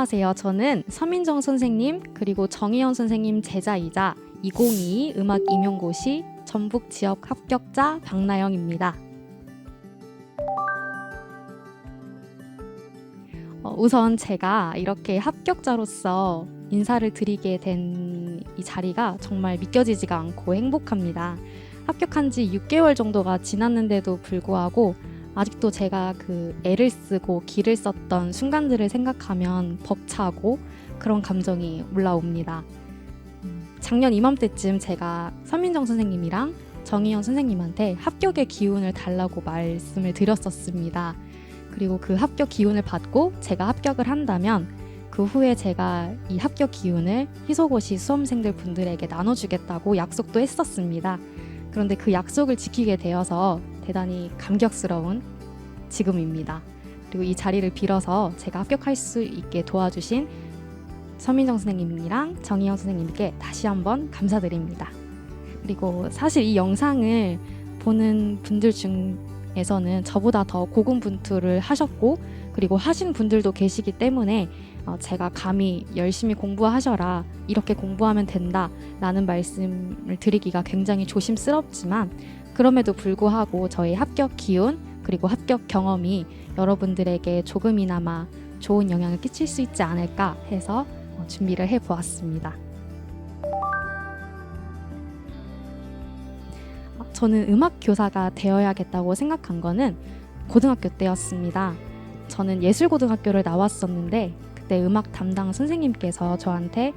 안녕하세요. 저는 서민정 선생님 그리고 정희연 선생님 제자이자 2022 음악 임용고시 전북 지역 합격자 박나영입니다. 우선 제가 이렇게 합격자로서 인사를 드리게 된 이 자리가 정말 믿겨지지가 않고 행복합니다. 합격한 지 6개월 정도가 지났는데도 불구하고 아직도 제가 그 애를 쓰고 기를 썼던 순간들을 생각하면 벅차고 그런 감정이 올라옵니다. 작년 이맘때쯤 제가 서민정 선생님이랑 정희연 선생님한테 합격의 기운을 달라고 말씀을 드렸었습니다. 그리고 그 합격 기운을 받고 제가 합격을 한다면 그 후에 제가 이 합격 기운을 희소고시 수험생들 분들에게 나눠주겠다고 약속도 했었습니다. 그런데 그 약속을 지키게 되어서 대단히 감격스러운 지금입니다. 그리고 이 자리를 빌어서 제가 합격할 수 있게 도와주신 서민정 선생님이랑 정희영 선생님께 다시 한번 감사드립니다. 그리고 사실 이 영상을 보는 분들 중에서는 저보다 더 고군분투를 하셨고 그리고 하신 분들도 계시기 때문에 제가 감히 열심히 공부하셔라, 이렇게 공부하면 된다 라는 말씀을 드리기가 굉장히 조심스럽지만 그럼에도 불구하고 저의 합격 기운 그리고 합격 경험이 여러분들에게 조금이나마 좋은 영향을 끼칠 수 있지 않을까 해서 준비를 해보았습니다. 저는 음악 교사가 되어야겠다고 생각한 거는 고등학교 때였습니다. 저는 예술고등학교를 나왔었는데 그때 음악 담당 선생님께서 저한테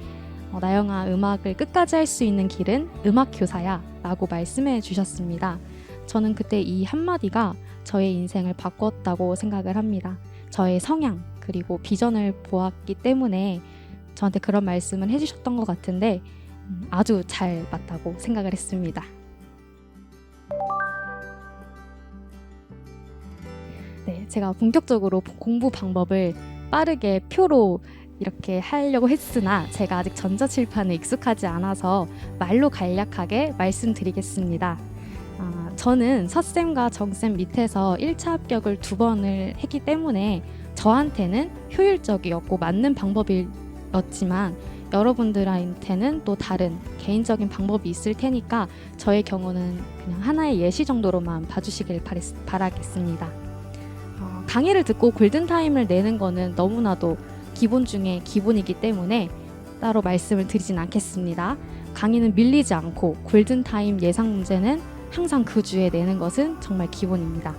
나영아, 음악을 끝까지 할 수 있는 길은 음악 교사야 라고 말씀해 주셨습니다. 저는 그때 이 한마디가 저의 인생을 바꿨다고 생각을 합니다. 저의 성향 그리고 비전을 보았기 때문에 저한테 그런 말씀을 해주셨던 것 같은데 아주 잘 맞다고 생각을 했습니다. 네, 제가 본격적으로 공부 방법을 빠르게 표로 이렇게 하려고 했으나 제가 아직 전자칠판에 익숙하지 않아서 말로 간략하게 말씀드리겠습니다. 저는 서쌤과 정쌤 밑에서 1차 합격을 2번을 했기 때문에 저한테는 효율적이었고 맞는 방법이었지만 여러분들한테는 또 다른 개인적인 방법이 있을 테니까 저의 경우는 그냥 하나의 예시 정도로만 봐주시길 바라겠습니다. 강의를 듣고 골든타임을 내는 거는 너무나도 기본 중에 기본이기 때문에 따로 말씀을 드리진 않겠습니다. 강의는 밀리지 않고 골든타임 예상 문제는 항상 그 주에 내는 것은 정말 기본입니다.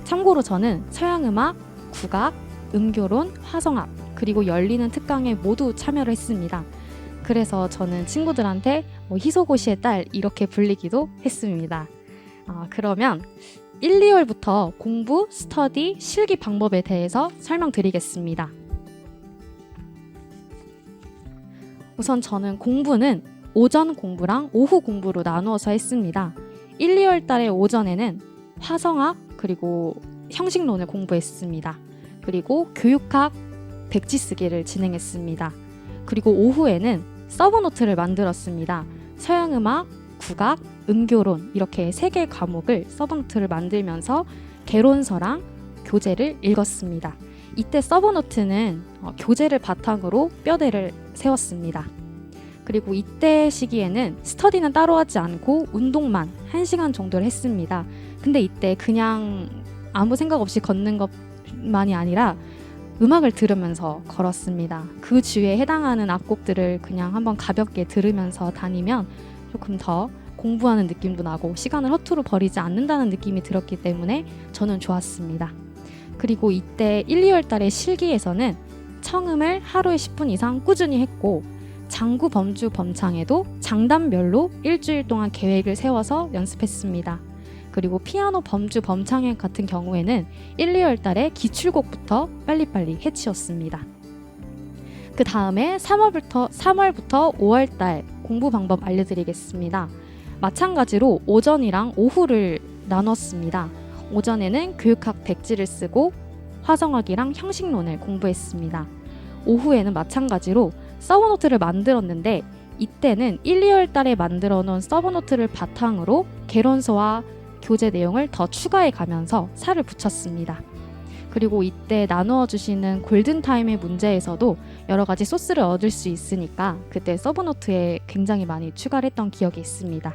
참고로 저는 서양음악, 국악, 음교론, 화성악 그리고 열리는 특강에 모두 참여를 했습니다. 그래서 저는 친구들한테 희소고시의 딸 이렇게 불리기도 했습니다. 그러면 1, 2월부터 공부, 스터디, 실기 방법에 대해서 설명드리겠습니다. 우선 저는 공부는 오전 공부랑 오후 공부로 나누어서 했습니다. 1, 2월 달에 오전에는 화성학 그리고 형식론을 공부했습니다. 그리고 교육학 백지 쓰기를 진행했습니다. 그리고 오후에는 서브노트를 만들었습니다. 서양음악, 국악, 음교론 이렇게 3개 과목을 서브노트를 만들면서 개론서랑 교재를 읽었습니다. 이때 서브노트는 교재를 바탕으로 뼈대를 세웠습니다. 그리고 이때 시기에는 스터디는 따로 하지 않고 운동만 1시간 정도를 했습니다. 근데 이때 그냥 아무 생각 없이 걷는 것만이 아니라 음악을 들으면서 걸었습니다. 그 주에 해당하는 악곡들을 그냥 한번 가볍게 들으면서 다니면 조금 더 공부하는 느낌도 나고 시간을 허투루 버리지 않는다는 느낌이 들었기 때문에 저는 좋았습니다. 그리고 이때 1, 2월 달에 실기에서는 청음을 하루에 10분 이상 꾸준히 했고 장구, 범주, 범창에도 장단별로 일주일 동안 계획을 세워서 연습했습니다. 그리고 피아노, 범주, 범창회 같은 경우에는 1, 2월 달에 기출곡부터 빨리빨리 해치웠습니다. 그 다음에 3월부터 5월 달 공부 방법 알려드리겠습니다. 마찬가지로 오전이랑 오후를 나눴습니다. 오전에는 교육학 백지를 쓰고 화성학이랑 형식론을 공부했습니다. 오후에는 마찬가지로 서브노트를 만들었는데 이때는 1, 2월 달에 만들어 놓은 서브노트를 바탕으로 개론서와 교재 내용을 더 추가해 가면서 살을 붙였습니다. 그리고 이때 나누어 주시는 골든타임의 문제에서도 여러 가지 소스를 얻을 수 있으니까 그때 서브노트에 굉장히 많이 추가를 했던 기억이 있습니다.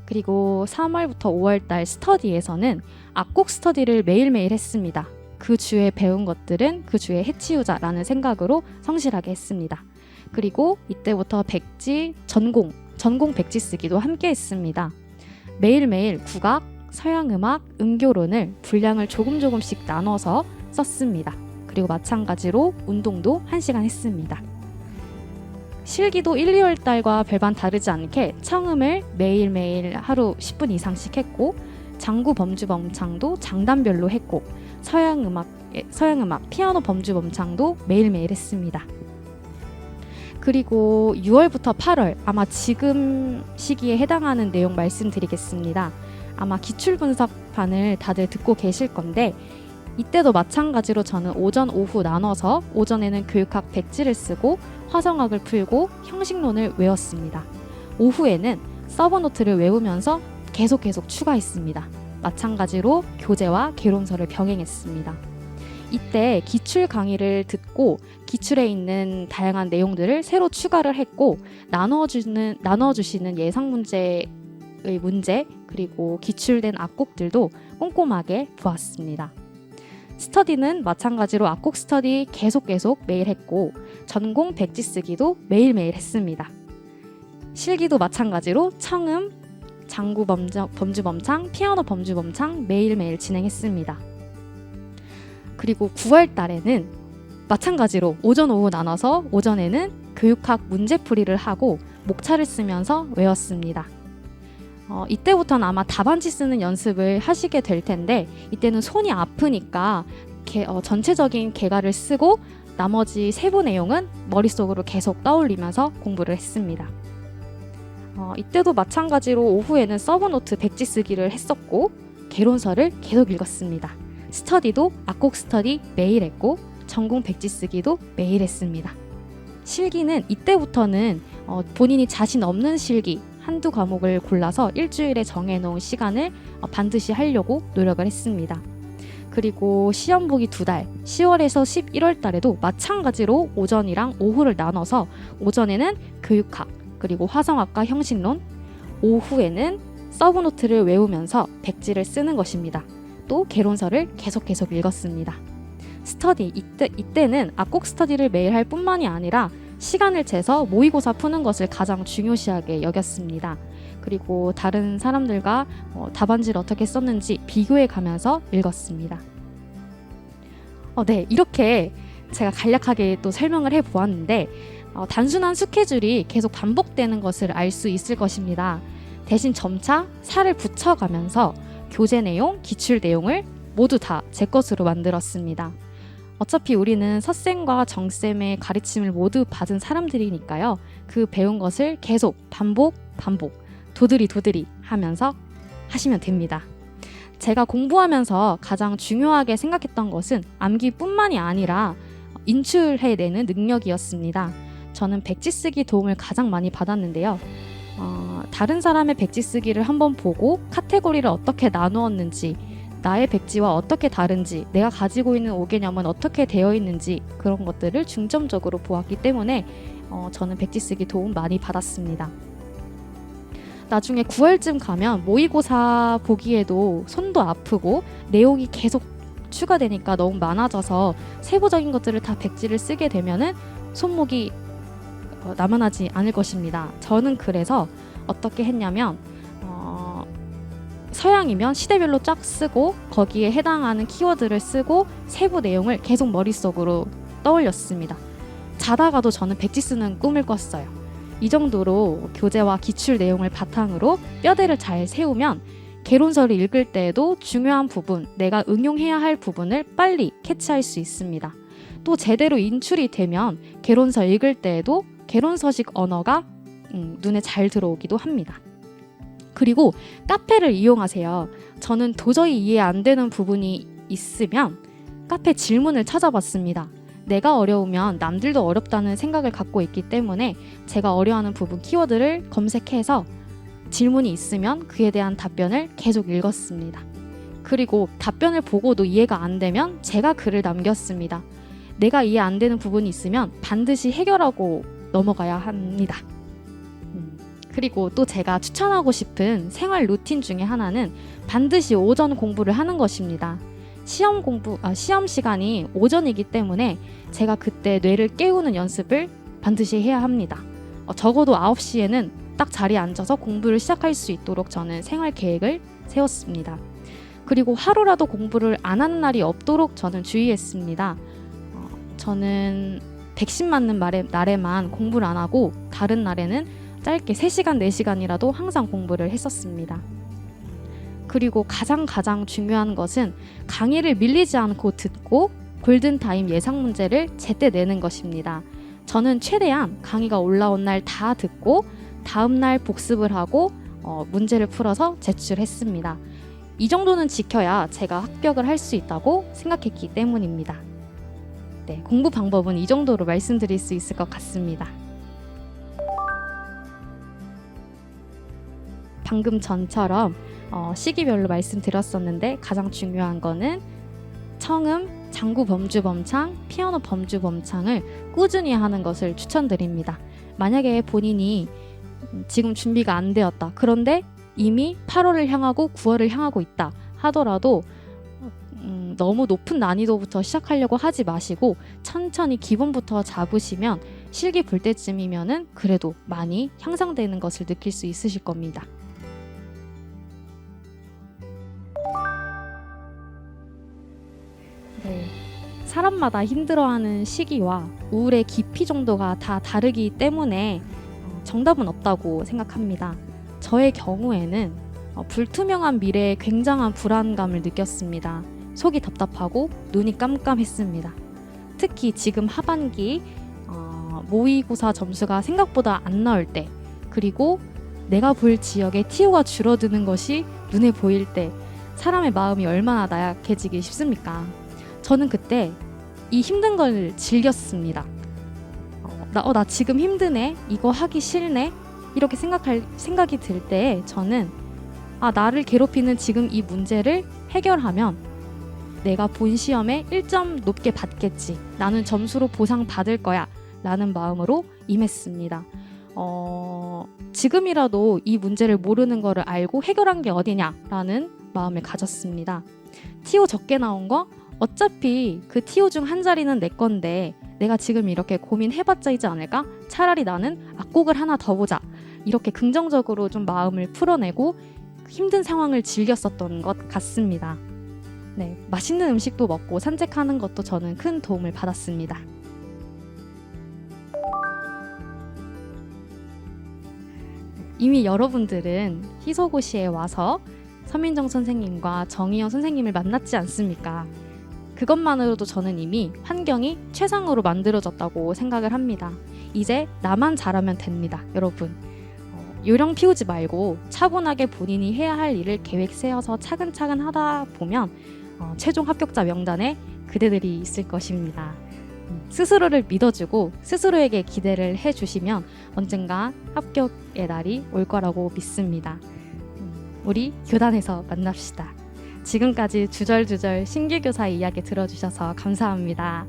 그리고 3월부터 5월달 스터디에서는 악곡 스터디를 매일매일 했습니다. 그 주에 배운 것들은 그 주에 해치우자라는 생각으로 성실하게 했습니다. 그리고 이때부터 백지, 전공 백지 쓰기도 함께 했습니다. 매일매일 국악, 서양음악, 음교론을 분량을 조금씩 나눠서 썼습니다. 그리고 마찬가지로 운동도 1시간 했습니다. 실기도 1, 2월 달과 별반 다르지 않게 청음을 매일매일 하루 10분 이상씩 했고 장구 범주 범창도 장단별로 했고 서양음악, 피아노 범주 범창도 매일매일 했습니다. 그리고 6월부터 8월, 아마 지금 시기에 해당하는 내용 말씀드리겠습니다. 아마 기출분석판을 다들 듣고 계실 건데 이때도 마찬가지로 저는 오전, 오후 나눠서 오전에는 교육학 백지를 쓰고 화성학을 풀고 형식론을 외웠습니다. 오후에는 서브노트를 외우면서 계속 추가했습니다. 마찬가지로 교재와 개론서를 병행했습니다. 이때 기출 강의를 듣고 기출에 있는 다양한 내용들을 새로 추가를 했고 나눠 주시는 예상 문제의 문제 그리고 기출된 악곡들도 꼼꼼하게 보았습니다. 스터디는 마찬가지로 악곡 스터디 계속 매일 했고 전공 백지 쓰기도 매일매일 했습니다. 실기도 마찬가지로 청음, 장구 범주 범창, 피아노 범주 범창 매일매일 진행했습니다. 그리고 9월 달에는 마찬가지로 오전, 오후 나눠서 오전에는 교육학 문제풀이를 하고 목차를 쓰면서 외웠습니다. 이때부터는 아마 답안지 쓰는 연습을 하시게 될 텐데 이때는 손이 아프니까 전체적인 개가를 쓰고 나머지 세부 내용은 머릿속으로 계속 떠올리면서 공부를 했습니다. 이때도 마찬가지로 오후에는 서브노트 백지 쓰기를 했었고 개론서를 계속 읽었습니다. 스터디도 악곡 스터디 매일 했고 전공 백지 쓰기도 매일 했습니다. 실기는 이때부터는 본인이 자신 없는 실기 한두 과목을 골라서 일주일에 정해놓은 시간을 반드시 하려고 노력을 했습니다. 그리고 시험 보기 2달, 10월에서 11월 달에도 마찬가지로 오전이랑 오후를 나눠서 오전에는 교육학, 그리고 화성학과 형식론, 오후에는 서브노트를 외우면서 백지를 쓰는 것입니다. 또 개론서를 계속 읽었습니다. 스터디, 이때는 악곡 스터디를 매일 할 뿐만이 아니라 시간을 재서 모의고사 푸는 것을 가장 중요시하게 여겼습니다. 그리고 다른 사람들과 답안지를 어떻게 썼는지 비교해 가면서 읽었습니다. 네, 이렇게 제가 간략하게 또 설명을 해보았는데 단순한 스케줄이 계속 반복되는 것을 알 수 있을 것입니다. 대신 점차 살을 붙여가면서 교재 내용, 기출 내용을 모두 다 제 것으로 만들었습니다. 어차피 우리는 서쌤과 정쌤의 가르침을 모두 받은 사람들이니까요. 그 배운 것을 계속 반복, 도드리 하면서 하시면 됩니다. 제가 공부하면서 가장 중요하게 생각했던 것은 암기뿐만이 아니라 인출해내는 능력이었습니다. 저는 백지 쓰기 도움을 가장 많이 받았는데요. 다른 사람의 백지 쓰기를 한번 보고 카테고리를 어떻게 나누었는지, 나의 백지와 어떻게 다른지, 내가 가지고 있는 5개념은 어떻게 되어 있는지 그런 것들을 중점적으로 보았기 때문에 저는 백지 쓰기 도움 많이 받았습니다. 나중에 9월쯤 가면 모의고사 보기에도 손도 아프고 내용이 계속 추가되니까 너무 많아져서 세부적인 것들을 다 백지를 쓰게 되면은 손목이 남아나지 않을 것입니다. 저는 그래서 어떻게 했냐면 서양이면 시대별로 쫙 쓰고 거기에 해당하는 키워드를 쓰고 세부 내용을 계속 머릿속으로 떠올렸습니다. 자다가도 저는 백지 쓰는 꿈을 꿨어요. 이 정도로 교재와 기출 내용을 바탕으로 뼈대를 잘 세우면 개론서를 읽을 때에도 중요한 부분, 내가 응용해야 할 부분을 빨리 캐치할 수 있습니다. 또 제대로 인출이 되면 개론서 읽을 때에도 개론서식 언어가 눈에 잘 들어오기도 합니다. 그리고 카페를 이용하세요. 저는 도저히 이해 안 되는 부분이 있으면 카페 질문을 찾아봤습니다. 내가 어려우면 남들도 어렵다는 생각을 갖고 있기 때문에 제가 어려워하는 부분 키워드를 검색해서 질문이 있으면 그에 대한 답변을 계속 읽었습니다. 그리고 답변을 보고도 이해가 안 되면 제가 글을 남겼습니다. 내가 이해 안 되는 부분이 있으면 반드시 해결하고 넘어가야 합니다. 그리고 또 제가 추천하고 싶은 생활 루틴 중에 하나는 반드시 오전 공부를 하는 것입니다. 시험 시간이 오전이기 때문에 제가 그때 뇌를 깨우는 연습을 반드시 해야 합니다. 적어도 9시에는 딱 자리에 앉아서 공부를 시작할 수 있도록 저는 생활 계획을 세웠습니다. 그리고 하루라도 공부를 안 하는 날이 없도록 저는 주의했습니다. 저는 백신 맞는 날에만 공부를 안 하고 다른 날에는 짧게 3시간, 4시간이라도 항상 공부를 했었습니다. 그리고 가장 중요한 것은 강의를 밀리지 않고 듣고 골든타임 예상 문제를 제때 내는 것입니다. 저는 최대한 강의가 올라온 날 다 듣고 다음 날 복습을 하고 문제를 풀어서 제출했습니다. 이 정도는 지켜야 제가 합격을 할 수 있다고 생각했기 때문입니다. 네, 공부 방법은 이 정도로 말씀드릴 수 있을 것 같습니다. 방금 전처럼 시기별로 말씀드렸었는데 가장 중요한 거는 청음, 장구 범주 범창, 피아노 범주 범창을 꾸준히 하는 것을 추천드립니다. 만약에 본인이 지금 준비가 안 되었다. 그런데 이미 8월을 향하고 9월을 향하고 있다 하더라도 너무 높은 난이도부터 시작하려고 하지 마시고 천천히 기본부터 잡으시면 실기 볼 때쯤이면은 그래도 많이 향상되는 것을 느낄 수 있으실 겁니다. 네, 사람마다 힘들어하는 시기와 우울의 깊이 정도가 다 다르기 때문에 정답은 없다고 생각합니다. 저의 경우에는 불투명한 미래에 굉장한 불안감을 느꼈습니다. 속이 답답하고 눈이 깜깜했습니다. 특히 지금 하반기 모의고사 점수가 생각보다 안 나올 때, 그리고 내가 볼 지역에 TO가 줄어드는 것이 눈에 보일 때 사람의 마음이 얼마나 나약해지기 쉽습니까? 저는 그때 이 힘든 걸 즐겼습니다. 나 지금 힘드네, 이거 하기 싫네, 이렇게 생각이 들 때 저는 나를 괴롭히는 지금 이 문제를 해결하면 내가 본 시험에 1점 높게 받겠지, 나는 점수로 보상받을 거야 라는 마음으로 임했습니다. 지금이라도 이 문제를 모르는 거를 알고 해결한 게 어디냐라는 마음을 가졌습니다. TO 적게 나온 거 어차피 그 TO 중 한 자리는 내 건데 내가 지금 이렇게 고민해봤자 이지 않을까? 차라리 나는 악곡을 하나 더 보자, 이렇게 긍정적으로 좀 마음을 풀어내고 힘든 상황을 즐겼었던 것 같습니다. 네, 맛있는 음식도 먹고 산책하는 것도 저는 큰 도움을 받았습니다. 이미 여러분들은 희소고시에 와서 서민정 선생님과 정희영 선생님을 만났지 않습니까? 그것만으로도 저는 이미 환경이 최상으로 만들어졌다고 생각을 합니다. 이제 나만 잘하면 됩니다, 여러분. 요령 피우지 말고 차분하게 본인이 해야 할 일을 계획 세워서 차근차근 하다 보면 최종 합격자 명단에 그대들이 있을 것입니다. 스스로를 믿어주고 스스로에게 기대를 해주시면 언젠가 합격의 날이 올 거라고 믿습니다. 우리 교단에서 만납시다. 지금까지 주절주절 신규교사 이야기 들어주셔서 감사합니다.